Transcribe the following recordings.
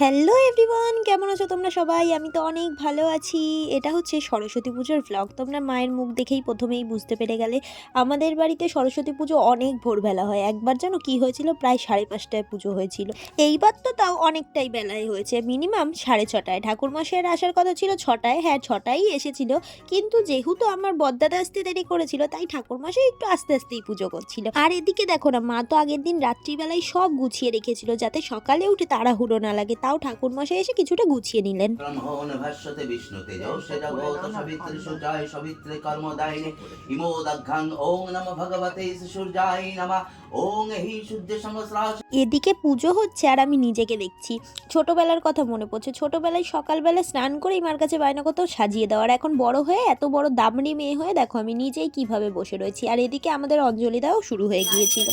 Hello everyone, কেমন আছো তোমরা সবাই? আমি তো অনেক ভালো আছি। এটা হচ্ছে সরস্বতী পুজোর ভ্লগ। তোমরা মায়ের মুখ দেখেই প্রথমেই বুঝতে পেরে গেলে। আমাদের বাড়িতে সরস্বতী পুজো অনেক ভোরবেলা হয়। একবার জানো কি হয়েছিল, প্রায় 5:30টায় পুজো হয়েছিল। এইবার তো তাও অনেকটাই বেলায় হয়েছে, মিনিমাম 6:30টায়। ঠাকুরমশাইয়ের আসার কথা ছিল 6টায়, হ্যাঁ 6টায় এসেছিল। কিন্তু যেহেতু আমার বদ্দাদা আসতে দেরি করেছিল, তাই ঠাকুরমশাই একটু আস্তে আস্তেই পুজো করছিল। আর এদিকে দেখো না, মা তো আগের দিন রাত্রিবেলায় সব গুছিয়ে রেখেছিল যাতে সকালে উঠে তাড়াহুড়ো না লাগে। তাও ঠাকুরমশাই এসে কিছুটা গুছিয়ে নিলেন। ভাষ্যতে বিষ্ণুতে যৌষে জগৎ সবিত্রী সূর্যায় সবিত্রে কর্মদায়িনে ইমোদঘ্রাং ওং নমঃ ভগবতে সূর্যায় নমঃ ওং হি সূর্য সংস্রাস। এদিকে পুজো হচ্ছে আর আমি নিজেকে দেখছি। ছোটবেলার কথা মনে পড়ছে। ছোটবেলায় সকালবেলা স্নান করেই মার কাছে বায়না করতেও সাজিয়ে দেওয়ার। এখন বড় হয়ে এত বড় দামড়ি মেয়ে হয়ে দেখো আমি নিজেই কিভাবে বসে রয়েছি। আর এদিকে আমাদের অঞ্জলি দেওয়াও শুরু হয়ে গিয়েছিল।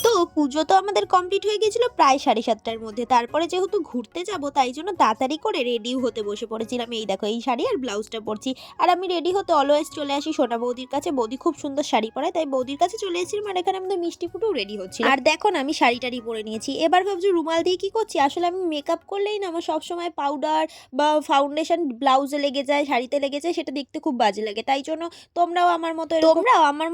তো পুজো তো আমাদের কমপ্লিট হয়ে গেছিলো প্রায় 7:30টার মধ্যে। তারপরে যেহেতু ঘুরতে যাব, তাই জন্য তাড়াতাড়ি করে রেডিও হতে বসে পড়েছিলাম। এই দেখো, এই শাড়ি আর ব্লাউজটা পরছি। আর আমি রেডি হতে অলওয়েজ চলে আসি সোনা বৌদির কাছে। বৌদি খুব সুন্দর শাড়ি পরায়, তাই বৌদির কাছে চলে এসেছিলাম। আর এখানে আমাদের মিষ্টি ফুটেও রেডি হচ্ছিল। আর দেখো না, আমি শাড়ি টাড়ি পরে নিয়েছি। এবার ভাবছি রুমাল দিয়ে কি করছি। আসলে আমি মেকআপ করলেই না আমার সবসময় পাউডার বা ফাউন্ডেশন ব্লাউজে লেগে যায়, শাড়িতে লেগে যায়, সেটা দেখতে খুব বাজে লাগে। তাই জন্য তোমরাও আমার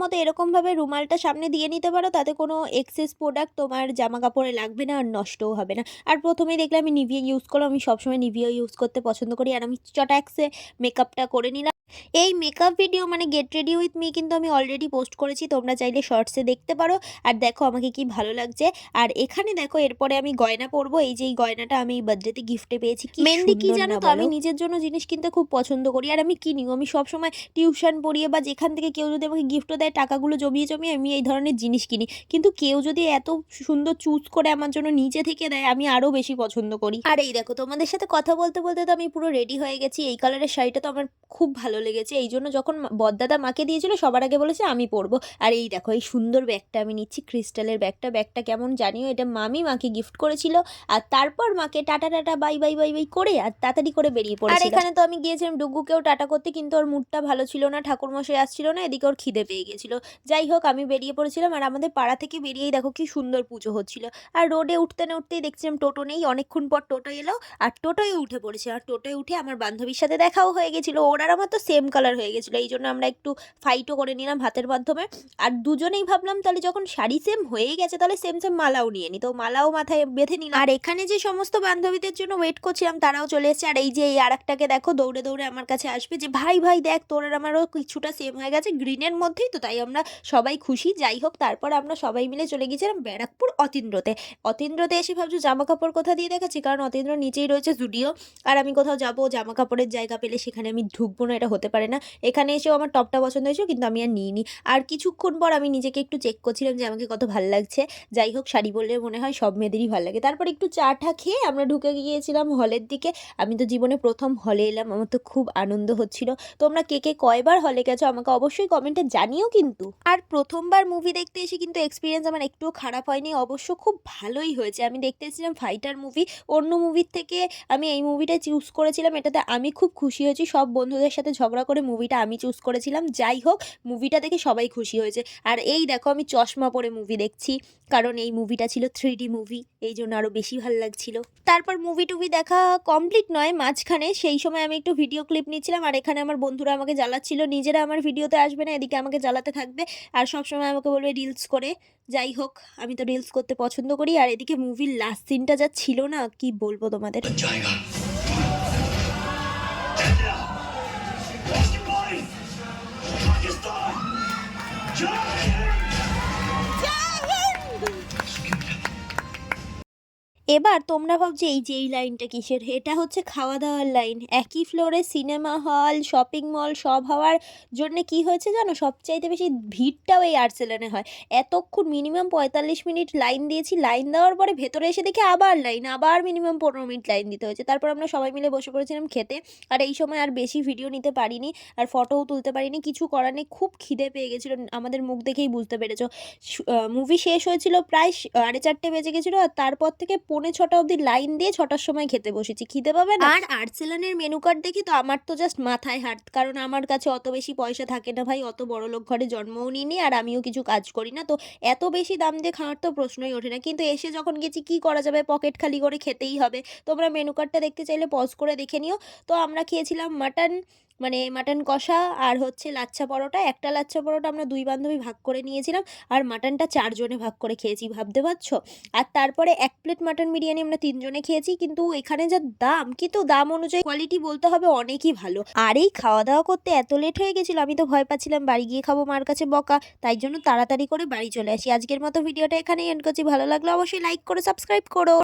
মতো এরকম ভাবে রুমালটা সামনে দিয়ে নিতে পারো। তাতে কোনো এক্সেস প্রোডাক্ট তোমার জামা কাপড়ে লাগবে না আর নষ্টও হবে না। আর প্রথমেই দেখলে আমি নিভিয়া ইউজ করলাম। আমি সবসময় নিভিয়া ইউজ করতে পছন্দ করি। আর আমি চটাক্সে মেকআপটা করে নিলাম। এই মেকআপ ভিডিও মানে গেট রেডি উইথ মি কিন্তু আমি অলরেডি পোস্ট করেছি, তোমরা চাইলে শর্টসে দেখতে পারো। আর দেখো আমাকে কি ভালো লাগছে। আর এখানে দেখো এরপরে আমি গয়না পরবো। এই যে এই গয়নাটা আমি বার্থডেতে গিফটে পেয়েছি। মেনলি কি জানো তো, আমি নিজের জন্য জিনিস কিনতে খুব পছন্দ করি। আর আমি কিনিও। আমি সবসময় টিউশন পড়িয়ে বা যেখান থেকে কেউ যদি আমাকে গিফটও দেয়, টাকাগুলো জমিয়ে জমিয়ে আমি এই ধরনের জিনিস কিনি। কিন্তু কেউ যদি এত সুন্দর চুজ করে আমার জন্য নিজে থেকে দেয়, আমি আরও বেশি পছন্দ করি। আর এই দেখো, তোমাদের সাথে কথা বলতে বলতে তো আমি পুরো রেডি হয়ে গেছি। এই কালারের শাড়িটা তো আমার খুব ভালো লেগেছে। এই জন্য যখন বড়দাদা মাকে দিয়েছিল, সবার আগে বলেছে আমি পরবো। আর এই দেখো, এই সুন্দর ব্যাগটা আমি নিচ্ছি, ক্রিস্টালের ব্যাগটা কেমন জানিও, এটা মামি মাকে গিফট করেছিল। আর তারপর মাকে tata tata bye bye bye bye করে আর তাড়াতাড়ি করে বেরিয়ে পড়েছি। আর এখানে তো আমি গিয়েছিলাম ডুগুকেও টাটা করতে, কিন্তু ওর মুডটা ভালো ছিল না, ঠাকুরমশাই আসছিল না, এদিকে ওর খিদে পেয়ে গেছিল। যাই হোক, আমি বেরিয়ে পড়েছিলাম। আর আমাদের পাড়া থেকে বেরিয়েই দেখো কি সুন্দর পুজো হচ্ছিল। আর রোডে উঠতে না উঠতেই দেখছিলাম টোটো নেই। অনেকক্ষণ পর টোটো এলো আর টোটোয় উঠে পড়েছে। আর টোটোয় উঠে আমার বান্ধবীর সাথে দেখাও হয়ে গেছিলো। ওর আর আমার তো সেম কালার হয়ে গেছিলো। এই জন্য আমরা একটু ফাইটও করে নিলাম হাতের মাধ্যমে। আর দুজনেই ভাবলাম তাহলে যখন শাড়ি সেম হয়েই গেছে, তাহলে সেম সেম মালাও নিয়ে নিই। তো মালাও মাথায় বেঁধে নিলাম। আর এখানে যে সমস্ত বান্ধবীদের জন্য ওয়েট করছিলাম, তারাও চলে এসেছে। আর এই যে এই আরেকটাকে দেখো দৌড়ে দৌড়ে আমার কাছে আসবে যে ভাই ভাই দেখ, তোর আর আমারও কিছুটা সেম হয়ে গেছে, গ্রিনের মধ্যেই তো, তাই আমরা সবাই খুশি। যাই হোক, তারপর আমরা সবাই মিলে চলে গিয়েছিলাম ব্যারাকপুর অতীন্দ্রতে। অতীন্দ্রতে এসে ভাবছো জামা কাপড় কোথা দিয়ে দেখাচ্ছি, কারণ অতীন্দ্র নিচেই রয়েছে জুডিও। আর আমি কোথাও যাবো জামা কাপড়ের জায়গা পেলে সেখানে আমি ঢুকবো না, এটা হতে পারে না। এখানে এসেও আমার টপটা পছন্দ হয়েছিল, কিন্তু আমি আর নিইনি। আর কিছুক্ষণ পর আমি নিজেকে একটু চেক করছিলাম যে আমাকে কত ভালো লাগছে। যাই হোক, শাড়ি পরলে মনে হয় সব মেয়েদেরই ভালো লাগে। তারপর একটু চা টা খেয়ে আমরা ঢুকে গিয়েছিলাম হলের দিকে। আমি তো জীবনে প্রথম হলে এলাম, আমার তো খুব আনন্দ হচ্ছিল। তোমরা কে কে কয়বার হলে গেছো আমাকে অবশ্যই কমেন্টে জানিও কিন্তু। আর প্রথমবার মুভি দেখতে এসে কিন্তু এক্সপিরিয়েন্স আমার একটুও খারাপ হয়নি, অবশ্য খুব ভালোই হয়েছে। আমি দেখতে এসেছিলাম ফাইটার মুভি। অন্য মুভির থেকে আমি এই মুভিটা চুজ করেছিলাম, এটাতে আমি খুব খুশি হয়েছি। সব বন্ধুদের সাথে ঝগড়া করে মুভিটা আমি চুজ করেছিলাম। যাই হোক, মুভিটা দেখে সবাই খুশি হয়েছে। আর এই দেখো, আমি চশমা পরে মুভি দেখছি, কারণ এই মুভিটা ছিল 3D মুভি, এই জন্য আরও বেশি ভালো লাগছিল। তারপর মুভি টুভি দেখা কমপ্লিট নয়, মাঝখানে সেই সময় আমি একটু ভিডিও ক্লিপ নিচ্ছিলাম। আর এখানে আমার বন্ধুরা আমাকে জ্বালাচ্ছিল, নিজেরা আমার ভিডিওতে আসবে না, এদিকে আমাকে জ্বালাতে থাকবে আর সবসময় আমাকে বলবে রিলস করে। যাই হোক, আমি তো রিলস করতে পছন্দ করি। আর এদিকে মুভির লাস্ট সিনটা যা ছিল না, কি বলবো তোমাদের। এবার তোমরা ভাবছো এই যে এই লাইনটা কিসের? এটা হচ্ছে খাওয়া দাওয়ার লাইন। একই ফ্লোরে সিনেমা হল, শপিং মল সব হওয়ার জন্যে কি হয়েছে জানো? সবচাইতে বেশি ভিড়টাও এই আর্সেলানে হয়। এতক্ষণ মিনিমাম ৪৫ মিনিট লাইন দিয়েছি। লাইন দেওয়ার পরে ভেতরে এসে দেখি আবার লাইন, আবার মিনিমাম ১৫ মিনিট লাইন দিতে হয়েছে। তারপর আমরা সবাই মিলে বসে পড়েছিলাম খেতে। আর এই সময় আর বেশি ভিডিও নিতে পারিনি, আর ফটোও তুলতে পারিনি। কিছু করার নেই, খুব খিদে পেয়ে গেছিলো। আমাদের মুখ দেখেই বুঝতে পেরেছো। মুভি শেষ হয়েছিল প্রায় ৪:৩০ বেজে গেছিলো, আর তারপর থেকে ৫:৪ অবধি লাইন দিয়ে ৬টার সময় খেতে বসেছি। খিদে পাবে না? আর আর্সেলানের মেনু কার্ড দেখে তো আমার তো জাস্ট মাথায় হাত, কারণ আমার কাছে অত বেশি পয়সা থাকে না ভাই, অত বড়লোক ঘরে জন্মও নিইনি, আর আমিও কিছু কাজ করি না, তো এত বেশি দাম দিয়ে খাওয়ার তো প্রশ্নই ওঠে না। কিন্তু এসে যখন গেছি কি করা যাবে, পকেট খালি করে খেতেই হবে। তোমরা মেনু কার্ডটা দেখতে চাইলে পজ করে দেখে নিও। তো আমরা খেয়েছিলাম মাটন, মানে মাটন কষা, আর হচ্ছে লাচ্ছা পরোটা। একটা লাচ্ছা পরোটা আমরা ২ বান্ধবী ভাগ করে নিয়েছিলাম, আর মাটনটা ৪ জনে ভাগ করে খেয়েছি, ভাবতে পারছো? আর তারপরে ১ প্লেট মাটন বিরিয়ানি আমরা ৩ জনে খেয়েছি। কিন্তু এখানে যা দাম, কিন্তু দাম অনুযায়ী কোয়ালিটি বলতে হবে অনেকই ভালো। আর এই খাওয়া দাওয়া করতে এত লেট হয়ে গেছিল, আমি তো ভয় পাচ্ছিলাম বাড়ি গিয়ে খাবো মার কাছে বকা, তাই জন্য তাড়াতাড়ি করে বাড়ি চলে আসি। আজকের মতো ভিডিওটা এখানেই এন্ড করছি। ভালো লাগলে অবশ্যই লাইক করে সাবস্ক্রাইব করো।